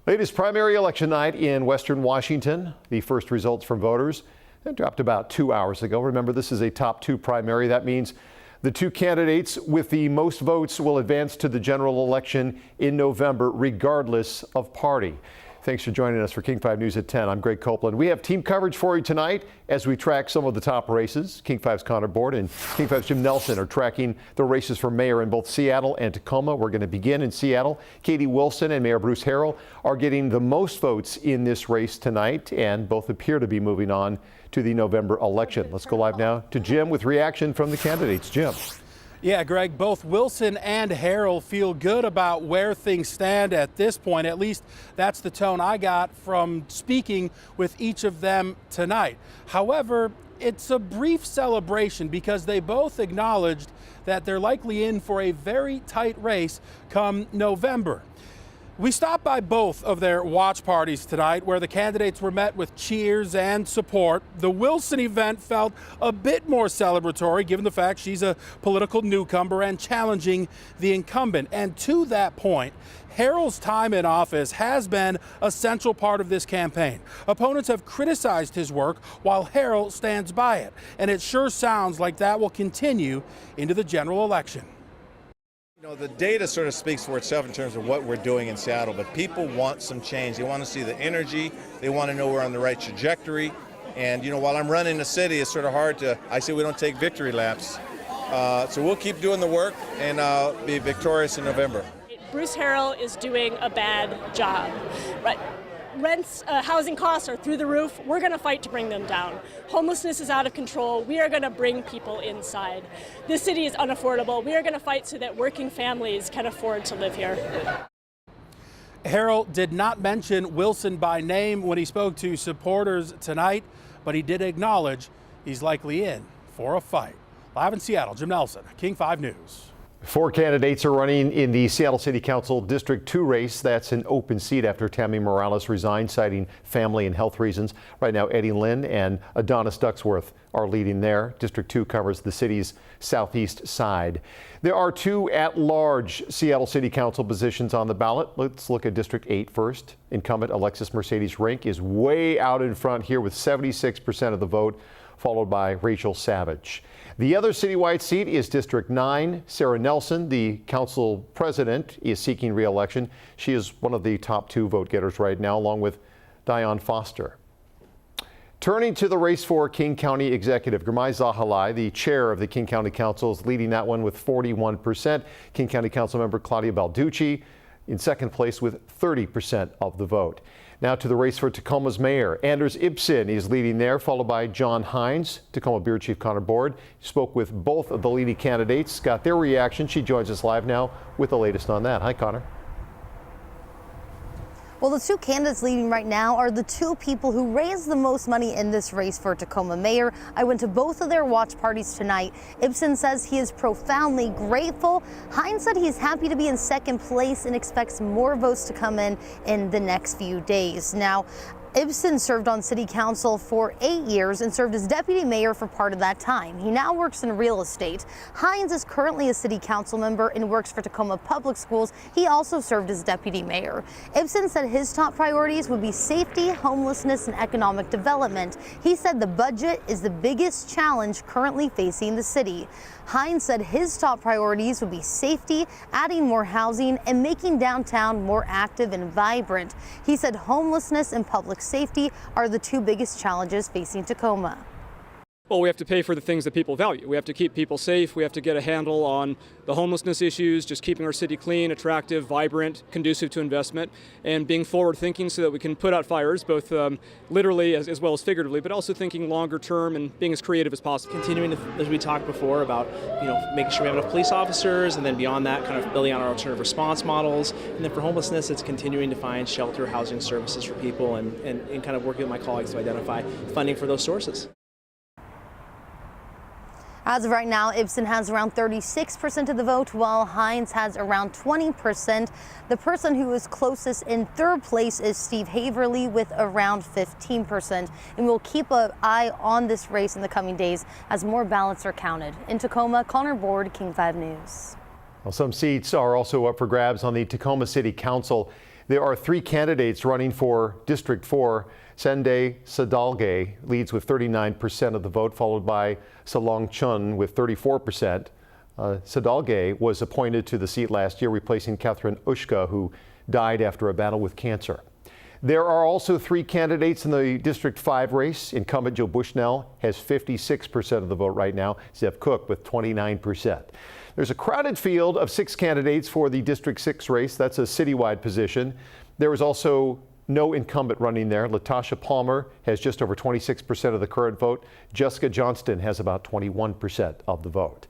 Latest primary election night in Western Washington. The first results from voters dropped about 2 hours ago. Remember, this is a top two primary. That means the two candidates with the most votes will advance to the general election in November, regardless of party. Thanks for joining us for King 5 News at 10. I'm Greg Copeland. We have team coverage for you tonight as we track some of the top races. King 5's Connor Board and King 5's Jim Nelson are tracking the races for mayor in both Seattle and Tacoma. We're going to begin in Seattle. Katie Wilson and Mayor Bruce Harrell are getting the most votes in this race tonight, and both appear to be moving on to the November election. Let's go live now to Jim with reaction from the candidates. Jim. Yeah, Greg, both Wilson and Harrell feel good about where things stand at this point. At least that's the tone I got from speaking with each of them tonight. However, it's a brief celebration because they both acknowledged that they're likely in for a very tight race come November. We stopped by both of their watch parties tonight, where the candidates were met with cheers and support. The Wilson event felt a bit more celebratory, given the fact she's a political newcomer and challenging the incumbent. And to that point, Harrell's time in office has been a central part of this campaign. Opponents have criticized his work while Harrell stands by it. And it sure sounds like that will continue into the general election. You know, the data sort of speaks for itself in terms of what we're doing in Seattle, but people want some change. They want to see the energy. They want to know we're on the right trajectory. And, you know, while I'm running the city, it's sort of hard to, I say we don't take victory laps. So we'll keep doing the work and be victorious in November. Bruce Harrell is doing a bad job. Right? Rents, housing costs are through the roof. We're going to fight to bring them down. Homelessness is out of control. We are going to bring people inside. This city is unaffordable. We are going to fight so that working families can afford to live here. Harrell did not mention Wilson by name when he spoke to supporters tonight, but he did acknowledge he's likely in for a fight. Live in Seattle, Jim Nelson, King 5 News. 4 candidates are running in the Seattle City Council District 2 race. That's an open seat after Tammy Morales resigned, citing family and health reasons. Right now, Eddie Lynn and Adonis Ducksworth are leading there. District 2 covers the city's southeast side. There are 2 at-large Seattle City Council positions on the ballot. Let's look at District 8 first. Incumbent Alexis Mercedes Rink is way out in front here with 76% of the vote, followed by Rachel Savage. The other citywide seat is District 9. Sarah Nelson, the council president, is seeking re-election. She is one of the top 2 vote getters right now, along with Dion Foster. Turning to the race for King County Executive, Gurmai Zahalai, the chair of the King County Council, is leading that one with 41%. King County Council member Claudia Balducci in second place with 30% of the vote. Now to the race for Tacoma's mayor. Anders Ibsen is leading there, followed by John Hines. Tacoma Bureau Chief Connor Board spoke with both of the leading candidates, got their reaction. She joins us live now with the latest on that. Hi, Connor. Well, the 2 candidates leading right now are the 2 people who raised the most money in this race for Tacoma mayor. I went to both of their watch parties tonight. Ibsen says he is profoundly grateful. Hines said he's happy to be in second place and expects more votes to come in the next few days. Now, Ibsen served on city council for 8 years and served as deputy mayor for part of that time. He now works in real estate. Hines is currently a city council member and works for Tacoma Public Schools. He also served as deputy mayor. Ibsen said his top priorities would be safety, homelessness, and economic development. He said the budget is the biggest challenge currently facing the city. Hines said his top priorities would be safety, adding more housing, and making downtown more active and vibrant. He said homelessness and public safety are the 2 biggest challenges facing Tacoma. Well, we have to pay for the things that people value. We have to keep people safe. We have to get a handle on the homelessness issues, just keeping our city clean, attractive, vibrant, conducive to investment, and being forward thinking so that we can put out fires, both literally as well as figuratively, but also thinking longer term and being as creative as possible. Continuing to, as we talked before about, making sure we have enough police officers, and then beyond that, kind of building on our alternative response models. And then for homelessness, it's continuing to find shelter, housing services for people, and kind of working with my colleagues to identify funding for those sources. As of right now, Ibsen has around 36% of the vote, while Hines has around 20%. The person who is closest in third place is Steve Haverly with around 15%. And we'll keep an eye on this race in the coming days as more ballots are counted. In Tacoma, Connor Board, King 5 News. Well, some seats are also up for grabs on the Tacoma City Council. There are 3 candidates running for District 4. Sende Sadalge leads with 39% of the vote, followed by Salong Chun with 34%. Sadalge was appointed to the seat last year, replacing Catherine Ushka, who died after a battle with cancer. There are also 3 candidates in the District 5 race. Incumbent Joe Bushnell has 56% of the vote right now. Zev Cook with 29%. There's a crowded field of 6 candidates for the District 6 race. That's a citywide position. There is also no incumbent running there. Latasha Palmer has just over 26% of the current vote. Jessica Johnston has about 21% of the vote.